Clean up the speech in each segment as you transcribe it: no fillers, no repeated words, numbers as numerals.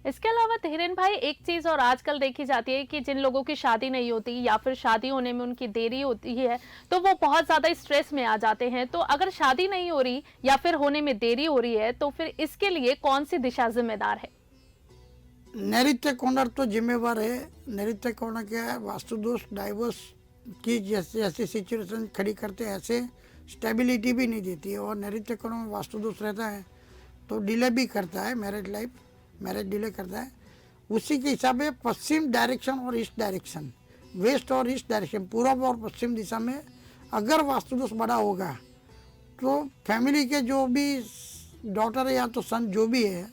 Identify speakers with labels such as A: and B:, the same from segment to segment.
A: इसके अलावा धीरेन भाई एक चीज और आजकल देखी जाती है कि जिन लोगों की शादी नहीं होती या फिर शादी होने में उनकी देरी होती है, तो वो बहुत ज्यादा स्ट्रेस में आ जाते हैं। तो अगर शादी नहीं हो रही या फिर होने में देरी हो रही है, तो फिर इसके लिए कौन सी दिशा जिम्मेदार है?
B: नैऋत्य कोणर तो जिम्मेवार है। नैऋत्य कोणर क्या है, वास्तु दोष डाइवोर्स की जैसे जैसी सिचुएशन खड़ी करते हैं ऐसे स्टेबिलिटी भी नहीं देती है। और नैऋत्य कोणर में वास्तु दोष रहता है तो डिले भी करता है, मैरिज डिले करता है। उसी के हिसाब से पश्चिम डायरेक्शन और ईस्ट डायरेक्शन, वेस्ट और ईस्ट डायरेक्शन, पूर्व और पश्चिम दिशा में अगर वास्तु दोष बड़ा होगा तो फैमिली के जो भी डॉटर या तो सन जो भी है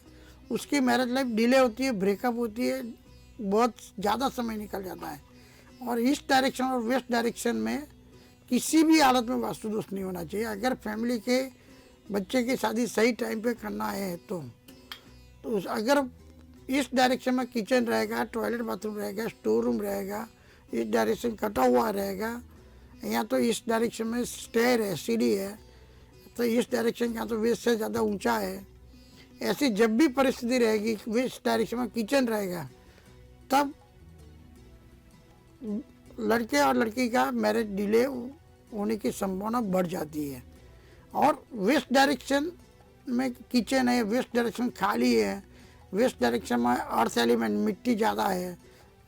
B: उसकी मैरिज लाइफ डिले होती है, ब्रेकअप होती है, बहुत ज़्यादा समय निकल जाता है। और ईस्ट डायरेक्शन और वेस्ट डायरेक्शन में किसी भी हालत में वास्तु दोष नहीं होना चाहिए। अगर फैमिली के बच्चे की शादी सही टाइम पे करना है तो अगर ईस्ट डायरेक्शन में किचन रहेगा, टॉयलेट बाथरूम रहेगा, स्टोर रूम रहेगा, ईस्ट डायरेक्शन कटा हुआ रहेगा, या तो ईस्ट डायरेक्शन में स्टेयर है, सीढ़ी है, तो ईस्ट डायरेक्शन का तो वेस्ट से ज़्यादा ऊंचा है, ऐसी जब भी परिस्थिति रहेगी वेस्ट डायरेक्शन में किचन रहेगा, तब लड़के और लड़की का मैरिज डिले होने की संभावना बढ़ जाती है। और वेस्ट डायरेक्शन में किचन है, वेस्ट डायरेक्शन खाली है, वेस्ट डायरेक्शन में अर्थ एलिमेंट मिट्टी ज़्यादा है,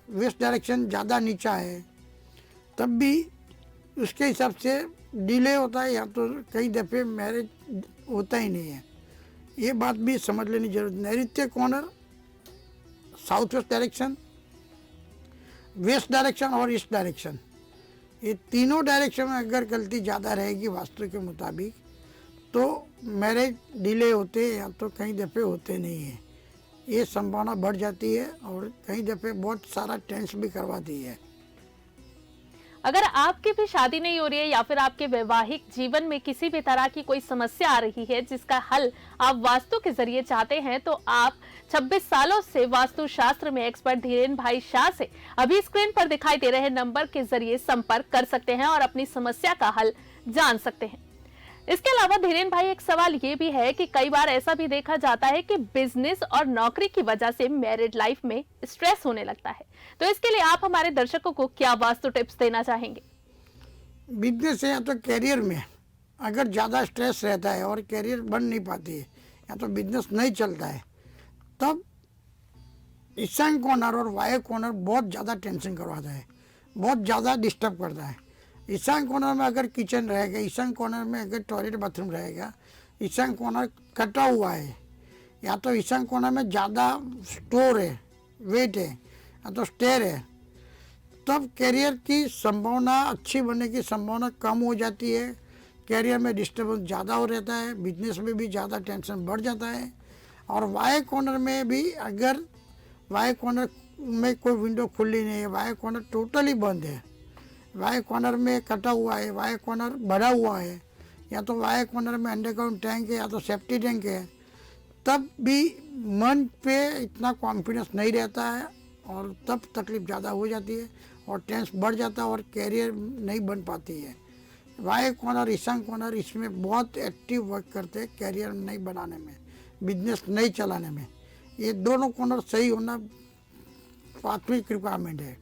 B: वेस्ट डायरेक्शन ज़्यादा नीचा है, तब भी उसके हिसाब से डिले होता है या तो कई दफ़े मैरिज होता ही नहीं है। ये बात भी समझ लेनी जरूरी। नैऋत्य corner, south west direction, west direction और ईस्ट डायरेक्शन, ये तीनों डायरेक्शन में अगर गलती ज़्यादा रहेगी वास्तु के मुताबिक तो मैरिज डिले होते या तो कई दफ़े होते नहीं है। ये संभावना बढ़ जाती है और कई दफ़े बहुत सारा टेंस भी करवाती है।
A: अगर आपकी भी शादी नहीं हो रही है या फिर आपके वैवाहिक जीवन में किसी भी तरह की कोई समस्या आ रही है जिसका हल आप वास्तु के जरिए चाहते हैं, तो आप 26 सालों से वास्तु शास्त्र में एक्सपर्ट धीरेन भाई शाह से अभी स्क्रीन पर दिखाई दे रहे नंबर के जरिए संपर्क कर सकते हैं और अपनी समस्या का हल जान सकते हैं। इसके अलावा धीरेन भाई, एक सवाल ये भी है कि कई बार ऐसा भी देखा जाता है कि बिजनेस और नौकरी की वजह से मैरिड लाइफ में स्ट्रेस होने लगता है, तो इसके लिए आप हमारे दर्शकों को क्या वास्तु टिप्स देना चाहेंगे?
B: बिजनेस है या तो कैरियर में अगर ज़्यादा स्ट्रेस रहता है और कैरियर बन नहीं पाती है या तो बिजनेस नहीं चलता है, तब ईशान कॉर्नर और वायु कॉर्नर बहुत ज़्यादा टेंशन करवाता है, बहुत ज़्यादा डिस्टर्ब करता है। ईशान कॉर्नर में अगर किचन रहेगा, ईशान कॉर्नर में अगर टॉयलेट बाथरूम रहेगा, ईशान कॉर्नर कटा हुआ है या तो ईशान कॉर्नर में ज़्यादा स्टोर है, वेट है, या तो स्टेयर है, तब कैरियर की संभावना अच्छी बनने की संभावना कम हो जाती है। कैरियर में डिस्टर्बेंस ज़्यादा हो रहता है, बिजनेस में भी ज़्यादा टेंशन बढ़ जाता है। और वायु कॉर्नर में भी अगर वायु कॉर्नर में कोई विंडो खुली नहीं है, वायु कॉर्नर टोटली बंद है, वायु कॉर्नर में कटा हुआ है, वायु कॉर्नर भरा हुआ है, या तो वायु कॉर्नर में अंडरग्राउंड टैंक है या तो सेफ्टी टैंक है, तब भी मन पे इतना कॉन्फिडेंस नहीं रहता है और तब तकलीफ ज़्यादा हो जाती है और टेंस बढ़ जाता है और कैरियर नहीं बन पाती है। वायु कॉर्नर, ईशान कॉर्नर इसमें बहुत एक्टिव वर्क करते हैं कैरियर नहीं बनाने में, बिजनेस नहीं चलाने में। ये दोनों कॉर्नर सही होना प्राथमिक रिक्वायरमेंट है।